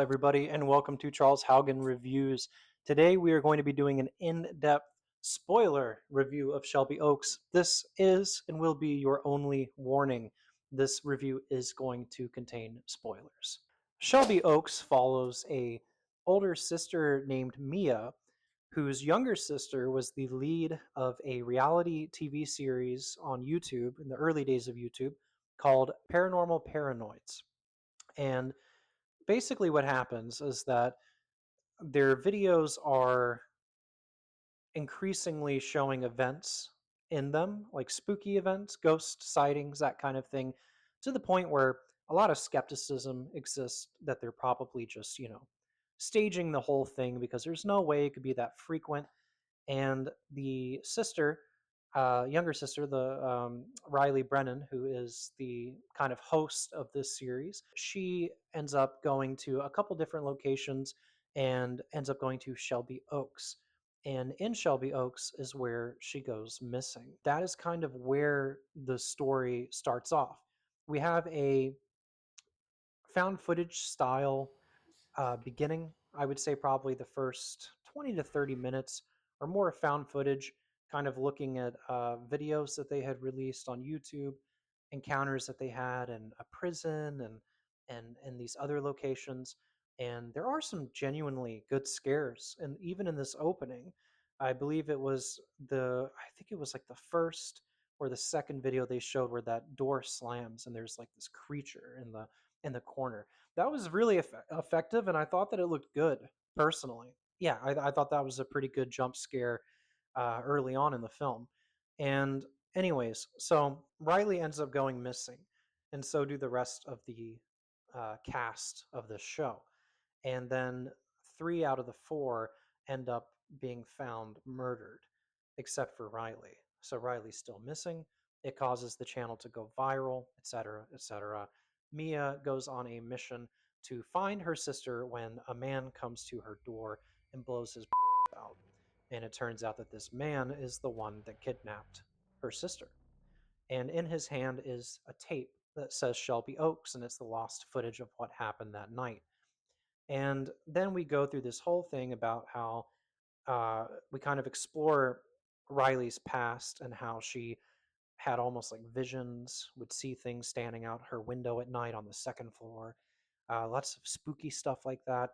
everybody, and welcome to Charles Haugen Reviews. Today, we are going to be doing an in depth spoiler review of Shelby Oaks. This is and will be your only warning. This review is going to contain spoilers. Shelby Oaks follows a older sister named Mia, whose younger sister was the lead of a reality TV series on YouTube in the early days of YouTube called Paranormal Paranoids. And basically what happens is that their videos are increasingly showing events in them, like spooky events, ghost sightings, that kind of thing, to the point where a lot of skepticism exists that they're probably just, staging the whole thing because there's no way it could be that frequent. And the sister, younger sister, the Riley Brennan, who is the kind of host of this series, she ends up going to a couple different locations and ends up going to Shelby Oaks. And in Shelby Oaks is where she goes missing. That is kind of where the story starts off. We have a found footage style beginning. I would say probably the first 20 to 30 minutes or more found footage, kind of looking at videos that they had released on YouTube, encounters that they had in a prison and these other locations. And there are some genuinely good scares. And even in this opening, I believe I think it was like the first or the second video they showed where that door slams and there's like this creature in the corner. That was really effective, and I thought that it looked good personally. Yeah, I thought that was a pretty good jump scare early on in the film. And anyways, so Riley ends up going missing, and so do the rest of the cast of the show. And then three out of the four end up being found murdered, except for Riley. So Riley's still missing. It causes the channel to go viral, etc., etc. Mia goes on a mission to find her sister when a man comes to her door and blows his out. And it turns out that this man is the one that kidnapped her sister. And in his hand is a tape that says Shelby Oaks, and it's the lost footage of what happened that night. And then we go through this whole thing about how we kind of explore Riley's past and how she had almost like visions, would see things standing out her window at night on the second floor, lots of spooky stuff like that.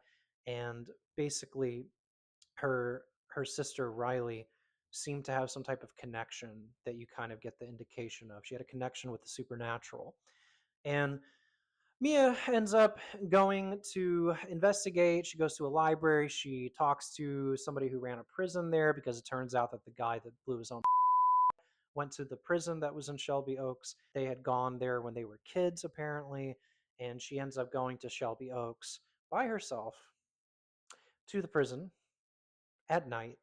And basically, her sister Riley seemed to have some type of connection that you kind of get the indication of. She had a connection with the supernatural. And Mia ends up going to investigate. She goes to a library. She talks to somebody who ran a prison there because it turns out that the guy that blew his own went to the prison that was in Shelby Oaks. They had gone there when they were kids, apparently, and she ends up going to Shelby Oaks by herself to the prison at night,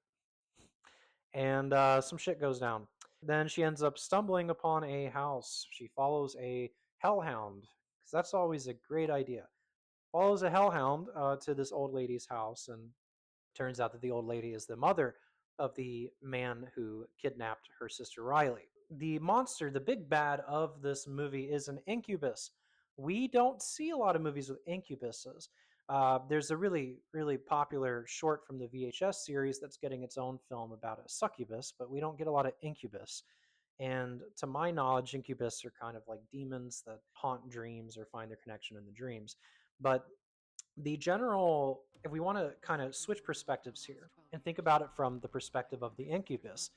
and some shit goes down. Then she ends up stumbling upon a house. She follows a hellhound, because that's always a great idea. Follows a hellhound to this old lady's house, and turns out that the old lady is the mother of the man who kidnapped her sister Riley. The monster, the big bad of this movie, is an incubus. We don't see a lot of movies with incubuses. There's a really, really popular short from the VHS series that's getting its own film about a succubus, but we don't get a lot of incubus. And to my knowledge, incubus are kind of like demons that haunt dreams or find their connection in the dreams. But the general, if we want to kind of switch perspectives here and think about it from the perspective of the incubus,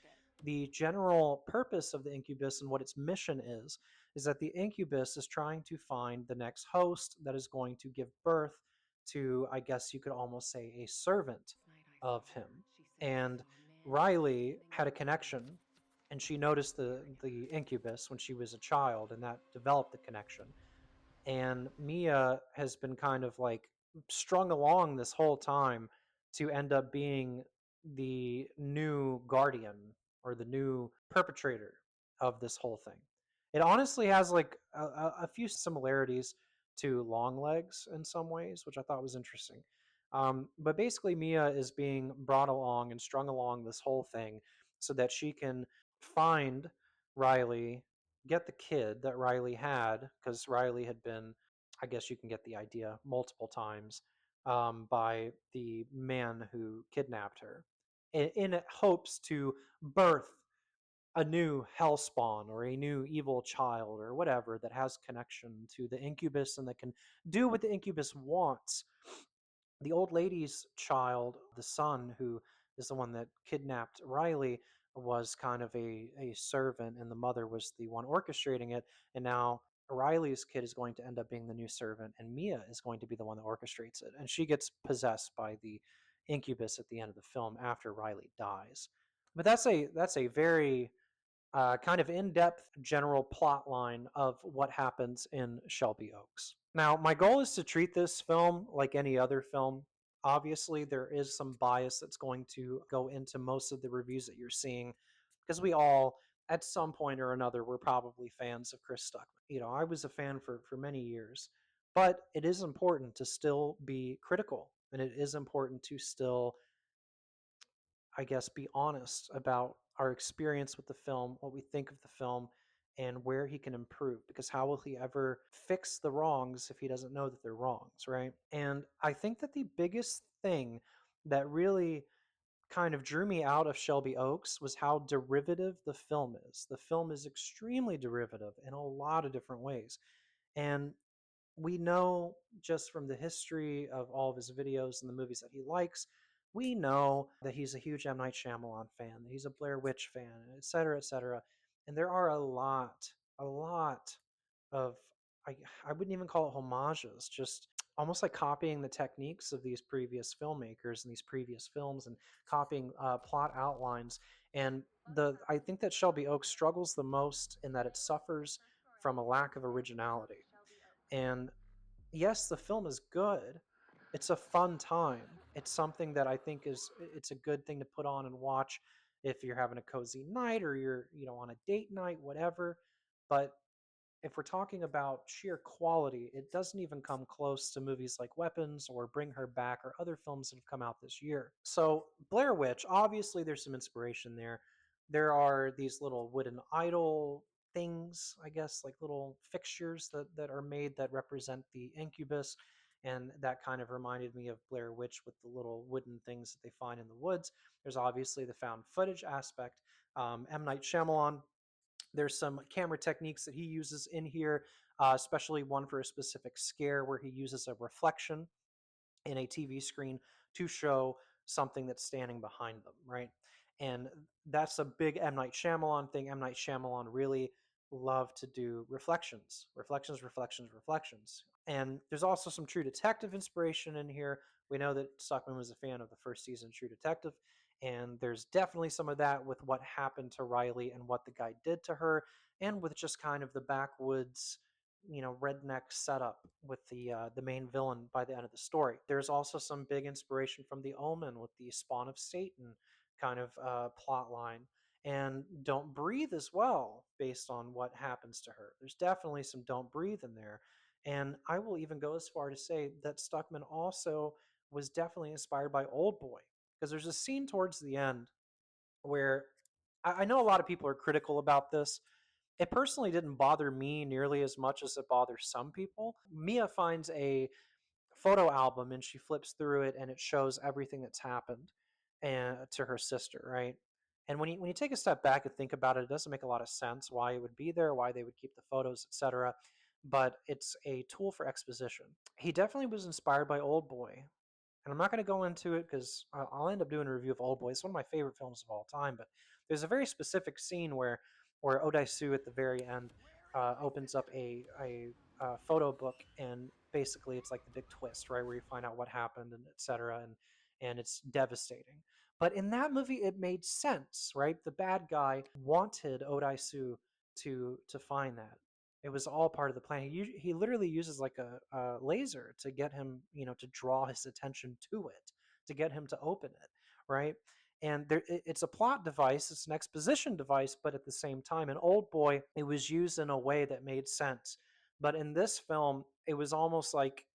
the general purpose of the incubus and what its mission is that the incubus is trying to find the next host that is going to give birth to, I guess you could almost say, a servant of him. And Riley had a connection, and she noticed the incubus when she was a child, and that developed the connection. And Mia has been kind of like strung along this whole time to end up being the new guardian or the new perpetrator of this whole thing. It honestly has like a few similarities to Long Legs in some ways, which I thought was interesting. But basically, Mia is being brought along and strung along this whole thing so that she can find Riley, get the kid that Riley had, because Riley had been, I guess you can get the idea, multiple times by the man who kidnapped her, in hopes to birth a new hellspawn or a new evil child or whatever that has connection to the incubus and that can do what the incubus wants. The old lady's child, the son who is the one that kidnapped Riley, was kind of a servant, and the mother was the one orchestrating it. And now Riley's kid is going to end up being the new servant, and Mia is going to be the one that orchestrates it. And she gets possessed by the incubus at the end of the film after Riley dies. But that's a very kind of in-depth general plot line of what happens in Shelby Oaks. Now, my goal is to treat this film like any other film. Obviously, there is some bias that's going to go into most of the reviews that you're seeing because we all, at some point or another, we're probably fans of Chris Stuckman. I was a fan for many years, but it is important to still be critical, and it is important to still, I guess, be honest about our experience with the film, what we think of the film, and where he can improve. Because how will he ever fix the wrongs if he doesn't know that they're wrongs, right? And I think that the biggest thing that really kind of drew me out of Shelby Oaks was how derivative the film is. The film is extremely derivative in a lot of different ways. And we know just from the history of all of his videos and the movies that he likes, we know that he's a huge M. Night Shyamalan fan, that he's a Blair Witch fan, et cetera, et cetera. And there are a lot of, I, I wouldn't even call it homages, just almost like copying the techniques of these previous filmmakers and these previous films and copying plot outlines. And I think that Shelby Oaks struggles the most in that it suffers from a lack of originality. And yes, the film is good. It's a fun time. It's something that I think it's a good thing to put on and watch if you're having a cozy night or you're, on a date night, whatever. But if we're talking about sheer quality, it doesn't even come close to movies like Weapons or Bring Her Back or other films that have come out this year. So, Blair Witch, obviously, there's some inspiration there. There are these little wooden idol things, I guess, like little fixtures that are made that represent the incubus. And that kind of reminded me of Blair Witch with the little wooden things that they find in the woods. There's obviously the found footage aspect. M. Night Shyamalan, there's some camera techniques that he uses in here, especially one for a specific scare where he uses a reflection in a TV screen to show something that's standing behind them, right? And that's a big M. Night Shyamalan thing. M. Night Shyamalan really loved to do reflections, reflections, reflections, reflections. And there's also some True Detective inspiration in here. We know that Stuckman was a fan of the first season of True Detective, and there's definitely some of that with what happened to Riley and what the guy did to her, and with just kind of the backwoods, redneck setup with the main villain by the end of the story. There's also some big inspiration from The Omen with the Spawn of Satan kind of plot line, and Don't Breathe as well, based on what happens to her. There's definitely some Don't Breathe in there, and I will even go as far to say that Stuckman also was definitely inspired by Old Boy, because there's a scene towards the end where I know a lot of people are critical about this. It personally didn't bother me nearly as much as it bothers some people. Mia finds a photo album and she flips through it and it shows everything that's happened and to her sister, right? And when you take a step back and think about it, it doesn't make a lot of sense why it would be there, why they would keep the photos, etc. But it's a tool for exposition. He definitely was inspired by Old Boy, and I'm not going to go into it because I'll end up doing a review of Old Boy. It's one of my favorite films of all time. But there's a very specific scene where Odaisu at the very end opens up a photo book, and basically it's like the big twist, right, where you find out what happened and etc. And it's devastating. But in that movie, it made sense, right? The bad guy wanted Odaisu to find that. It was all part of the plan. He literally uses like a laser to get him, to draw his attention to it, to get him to open it, right? And it's a plot device, it's an exposition device, but at the same time, in Old Boy, it was used in a way that made sense. But in this film, it was almost like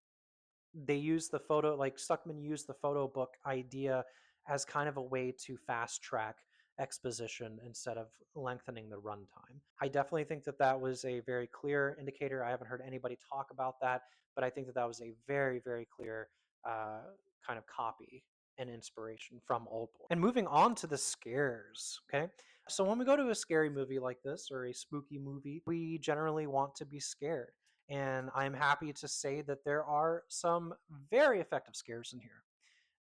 they used the photo, like Stuckman used the photo book idea as kind of a way to fast track exposition instead of lengthening the runtime. I definitely think that that was a very clear indicator. I haven't heard anybody talk about that, but I think that that was a very, very clear uh, kind of copy and inspiration from Old Boy. And moving on to the scares, okay? So when we go to a scary movie like this or a spooky movie, we generally want to be scared. And I'm happy to say that there are some very effective scares in here.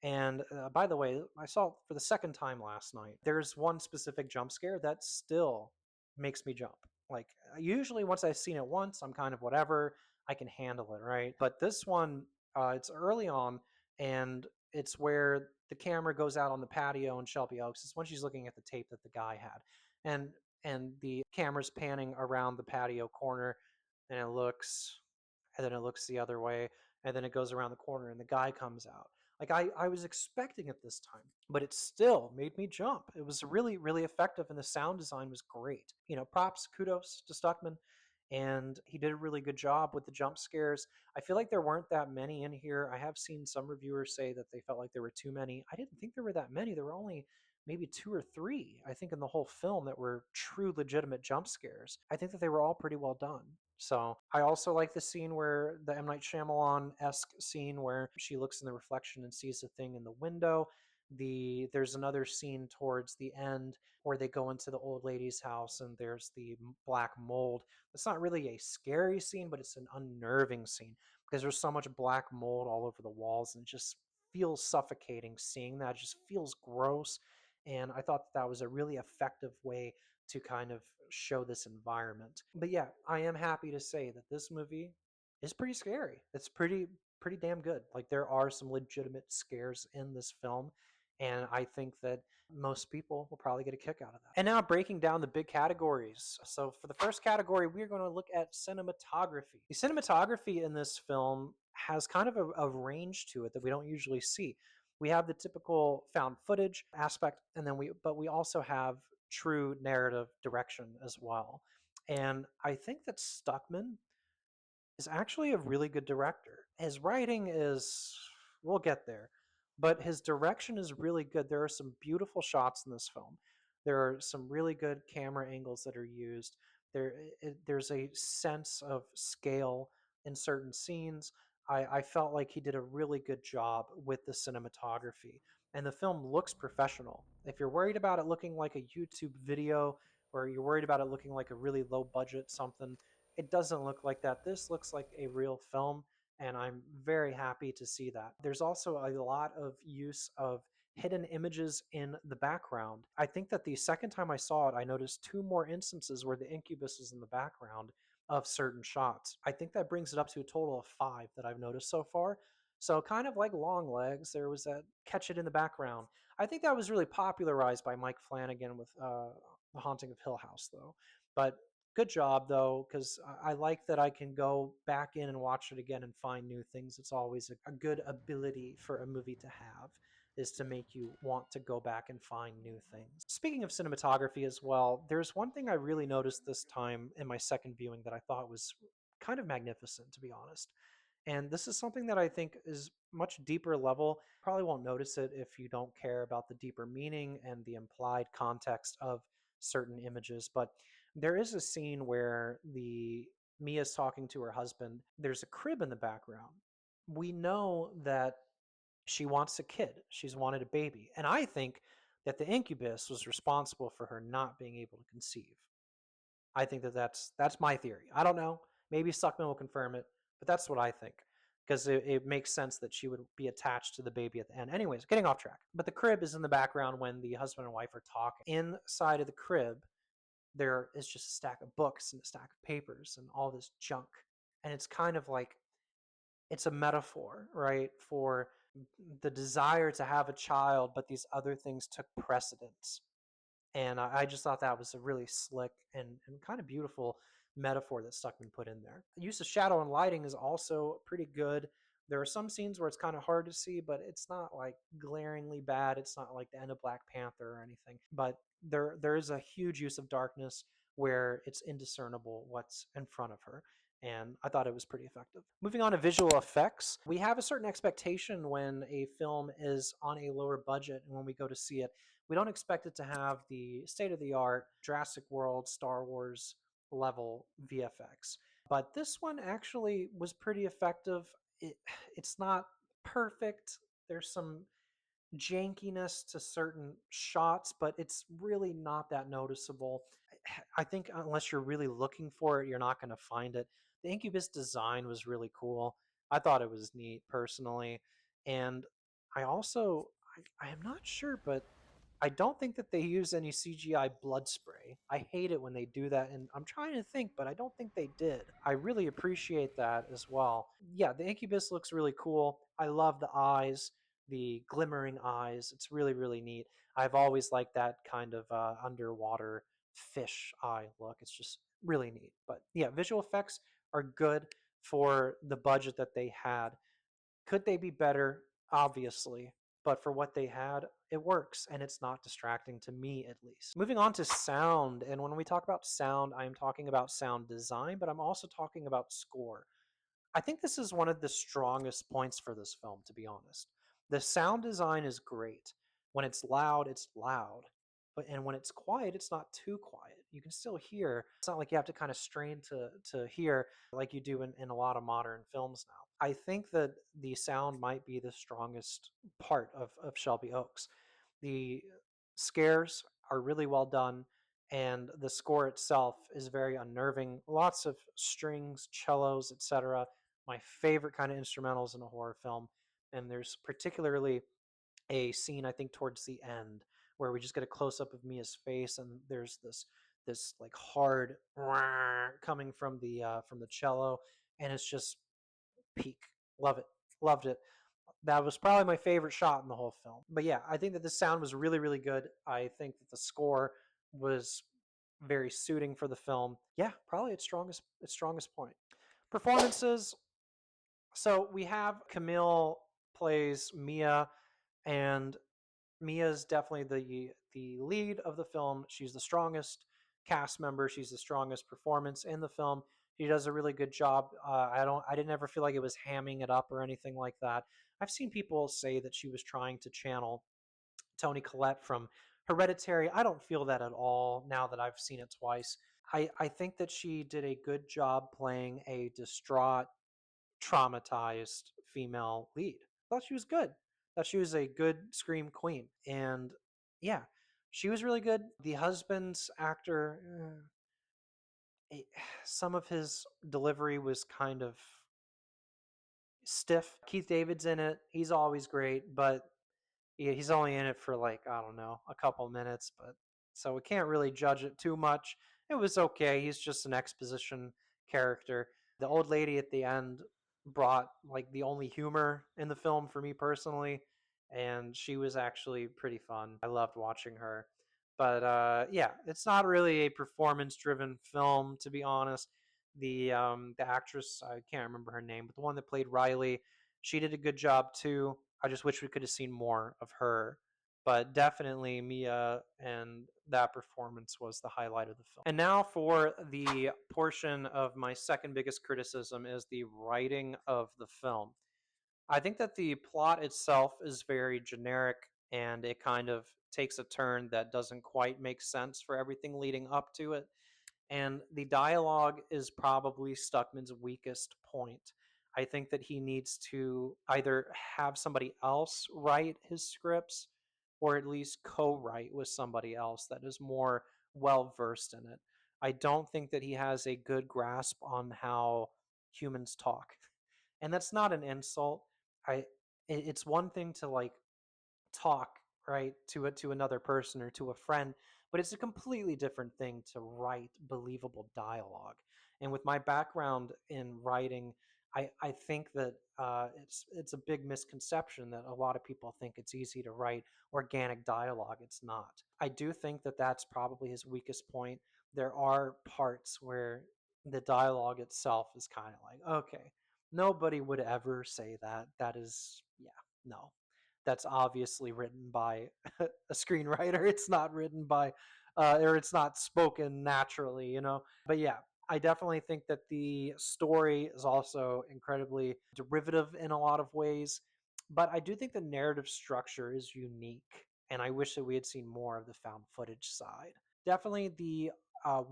And by the way, I saw it for the second time last night. There's one specific jump scare that still makes me jump. Like, usually once I've seen it once, I'm kind of whatever, I can handle it, right? But this one, it's early on, and it's where the camera goes out on the patio in Shelby Oaks. It's when she's looking at the tape that the guy had, and the camera's panning around the patio corner, and it looks, and then it looks the other way, and then it goes around the corner, and the guy comes out. Like, I was expecting it this time, but it still made me jump. It was really, really effective, and the sound design was great. You know, props, kudos to Stuckman, and he did a really good job with the jump scares. I feel like there weren't that many in here. I have seen some reviewers say that they felt like there were too many. I didn't think there were that many. There were only maybe two or three, I think, in the whole film that were true, legitimate jump scares. I think that they were all pretty well done. So I also like the scene where the M. Night Shyamalan-esque scene where she looks in the reflection and sees the thing in the window. There's another scene towards the end where they go into the old lady's house and there's the black mold. It's not really a scary scene, but it's an unnerving scene because there's so much black mold all over the walls and it just feels suffocating seeing that. It just feels gross. And I thought that was a really effective way to kind of show this environment. But yeah, I am happy to say that this movie is pretty scary. It's pretty damn good. Like, there are some legitimate scares in this film, and I think that most people will probably get a kick out of that. And now breaking down the big categories. So for the first category, we're going to look at cinematography. The cinematography in this film has kind of a range to it that we don't usually see. We have the typical found footage aspect, and then we also have true narrative direction as well. And I think that Stuckman is actually a really good director. His writing is, we'll get there, but his direction is really good. There are some beautiful shots in this film. There are some really good camera angles that are used. There's a sense of scale in certain scenes. I felt like he did a really good job with the cinematography, and the film looks professional. If you're worried about it looking like a YouTube video, or you're worried about it looking like a really low budget something, it doesn't look like that. This looks like a real film, and I'm very happy to see that. There's also a lot of use of hidden images in the background. I think that the second time I saw it, I noticed two more instances where the incubus is in the background of certain shots. I think that brings it up to a total of five that I've noticed so far. So, kind of like Long Legs, there was that catch it in the background. I think that was really popularized by Mike Flanagan with The Haunting of Hill House, though. But good job, though, because I like that I can go back in and watch it again and find new things. It's always a good ability for a movie to have, is to make you want to go back and find new things. Speaking of cinematography as well, there's one thing I really noticed this time in my second viewing that I thought was kind of magnificent, to be honest. And this is something that I think is much deeper level. Probably won't notice it if you don't care about the deeper meaning and the implied context of certain images. But there is a scene where the Mia's talking to her husband. There's a crib in the background. We know that she wants a kid. She's wanted a baby. And I think that the incubus was responsible for her not being able to conceive. I think that that's my theory. I don't know. Maybe Suckman will confirm it, but that's what I think. Because it makes sense that she would be attached to the baby at the end. Anyways, getting off track. But the crib is in the background when the husband and wife are talking. Inside of the crib, there is just a stack of books and a stack of papers and all this junk. And it's kind of like, it's a metaphor, right, for the desire to have a child, but these other things took precedence. And I just thought that was a really slick and kind of beautiful metaphor that Stuckman put in there. The use of shadow and lighting is also pretty good. There are some scenes where it's kind of hard to see, but it's not like glaringly bad. It's not like the end of Black Panther or anything. But there is a huge use of darkness where it's indiscernible what's in front of her. And I thought it was pretty effective. Moving on to visual effects, we have a certain expectation when a film is on a lower budget and when we go to see it. We don't expect it to have the state of the art Jurassic World, Star Wars level VFX. But this one actually was pretty effective. It's not perfect. There's some jankiness to certain shots, but it's really not that noticeable. I think unless you're really looking for it, you're not going to find it. The Incubus design was really cool. I thought it was neat personally. And I also, I am not sure, but I don't think that they use any CGI blood spray. I hate it when they do that, and I'm trying to think, but I don't think they did. I really appreciate that as well. Yeah, the Incubus looks really cool. I love the eyes, the glimmering eyes. It's really, really neat. I've always liked that kind of underwater fish eye look. It's just really neat. But yeah, visual effects are good for the budget that they had. Could they be better? Obviously. But for what they had, it works and it's not distracting to me at least. Moving on to sound. And when we talk about sound, I'm talking about sound design, but I'm also talking about score. I think this is one of the strongest points for this film, to be honest. The sound design is great. When it's loud, it's loud. And when it's quiet, it's not too quiet. You can still hear. It's not like you have to kind of strain to hear like you do in a lot of modern films now. I think that the sound might be the strongest part of Shelby Oaks. The scares are really well done, and the score itself is very unnerving. Lots of strings, cellos, etc. My favorite kind of instrumentals in a horror film. And there's particularly a scene I think towards the end where we just get a close up of Mia's face, and there's this like hard coming from the cello, and it's just peak. Love it, loved it. That was probably my favorite shot in the whole film. But yeah, I think that the sound was really, really good. I think that the score was very suiting for the film. Yeah, probably its strongest point. Performances. So we have Camille plays Mia, and Mia's definitely the lead of the film. She's the strongest cast member. She's the strongest performance in the film. She does a really good job. I didn't ever feel like it was hamming it up or anything like that. I've seen people say that she was trying to channel Toni Collette from Hereditary. I don't feel that at all now that I've seen it twice. I think that she did a good job playing a distraught, traumatized female lead. I thought she was good. I thought she was a good scream queen. And yeah, she was really good. The husband's actor, some of his delivery was kind of stiff. Keith David's in it. He's always great, but yeah, he's only in it for like, I don't know, a couple minutes, but so we can't really judge it too much. It was okay. He's just an exposition character. The old lady at the end brought like the only humor in the film for me personally, and she was actually pretty fun. I loved watching her. But yeah, it's not really a performance driven film, to be honest. The actress, I can't remember her name, but the one that played Riley, she did a good job too. I just wish we could have seen more of her. But definitely Mia and that performance was the highlight of the film. And now for the portion of my second biggest criticism is the writing of the film. I think that the plot itself is very generic, and it kind of takes a turn that doesn't quite make sense for everything leading up to it. And the dialogue is probably Stuckman's weakest point. I think that he needs to either have somebody else write his scripts or at least co write with somebody else that is more well versed in it. I don't think that he has a good grasp on how humans talk. And that's not an insult. It's one thing to like talk right to another person or to a friend, but it's a completely different thing to write believable dialogue. And with my background in writing, I think that it's a big misconception that a lot of people think it's easy to write organic dialogue. It's not. I do think that that's probably his weakest point. There are parts where the dialogue itself is kind of like, okay, nobody would ever say that. That is, yeah, no, that's obviously written by a screenwriter. It's not written by, or it's not spoken naturally, you know? But yeah, I definitely think that the story is also incredibly derivative in a lot of ways. But I do think the narrative structure is unique. And I wish that we had seen more of the found footage side. Definitely the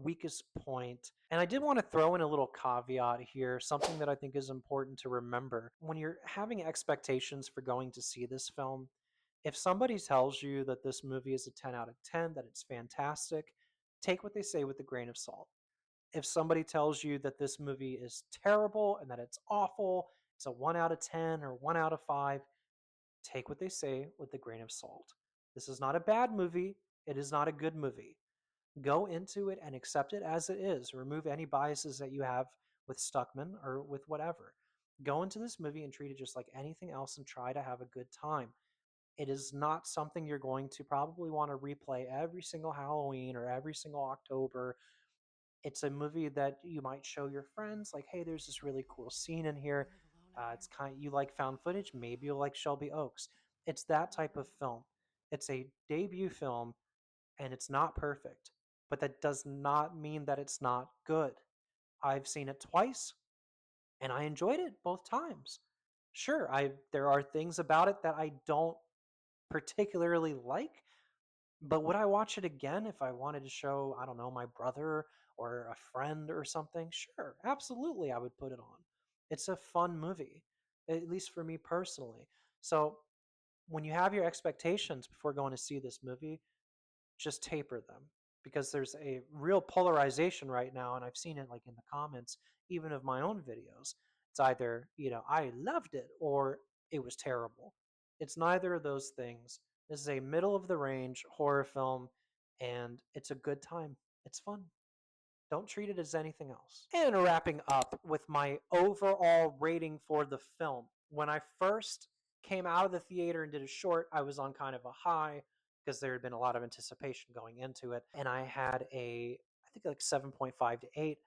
weakest point. And I did want to throw in a little caveat here, something that I think is important to remember. When you're having expectations for going to see this film, if somebody tells you that this movie is a 10 out of 10, that it's fantastic, take what they say with a grain of salt. If somebody tells you that this movie is terrible and that it's awful, it's a 1 out of 10 or 1 out of 5, take what they say with a grain of salt. This is not a bad movie. It is not a good movie. Go into it and accept it as it is. Remove any biases that you have with Stuckman or with whatever. Go into this movie and treat it just like anything else and try to have a good time. It is not something you're going to probably want to replay every single Halloween or every single October. It's a movie that you might show your friends, like, hey, there's this really cool scene in here. It's kind of, you like found footage, maybe you'll like Shelby Oaks. It's that type of film. It's a debut film and it's not perfect, but that does not mean that it's not good. I've seen it twice and I enjoyed it both times. Sure, I there are things about it that I don't particularly like, but would I watch it again if I wanted to show, I don't know, my brother or a friend or something? Sure, absolutely, I would put it on. It's a fun movie, at least for me personally. So when you have your expectations before going to see this movie, just taper them, because there's a real polarization right now, and I've seen it like in the comments even of my own videos. It's either, I loved it or it was terrible. It's neither of those things. This is a middle of the range horror film, and it's a good time. It's fun. Don't treat it as anything else. And wrapping up with my overall rating for the film. When I first came out of the theater and did a short, I was on kind of a high because there had been a lot of anticipation going into it. And I had I think like 7.5 to 8.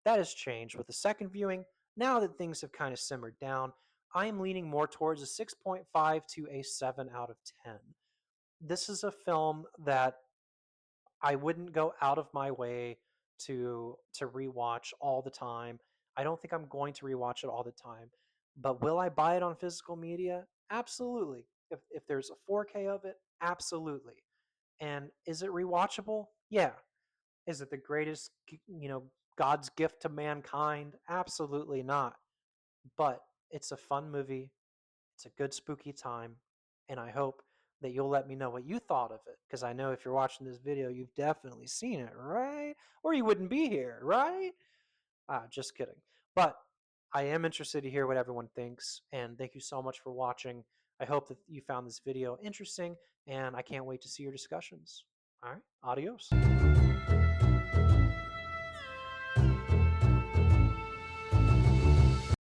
That has changed with the second viewing. Now that things have kind of simmered down, I am leaning more towards a 6.5 to a 7 out of 10. This is a film that I wouldn't go out of my way to rewatch all the time. I don't think I'm going to rewatch it all the time. But will I buy it on physical media? Absolutely. If there's a 4K of it, absolutely. And is it rewatchable? Yeah. Is it the greatest, God's gift to mankind? Absolutely not. But it's a fun movie. It's a good spooky time, and I hope that you'll let me know what you thought of it, because I know if you're watching this video, you've definitely seen it, right? Or you wouldn't be here, right? Just kidding. But I am interested to hear what everyone thinks, and thank you so much for watching. I hope that you found this video interesting, and I can't wait to see your discussions. All right, adios.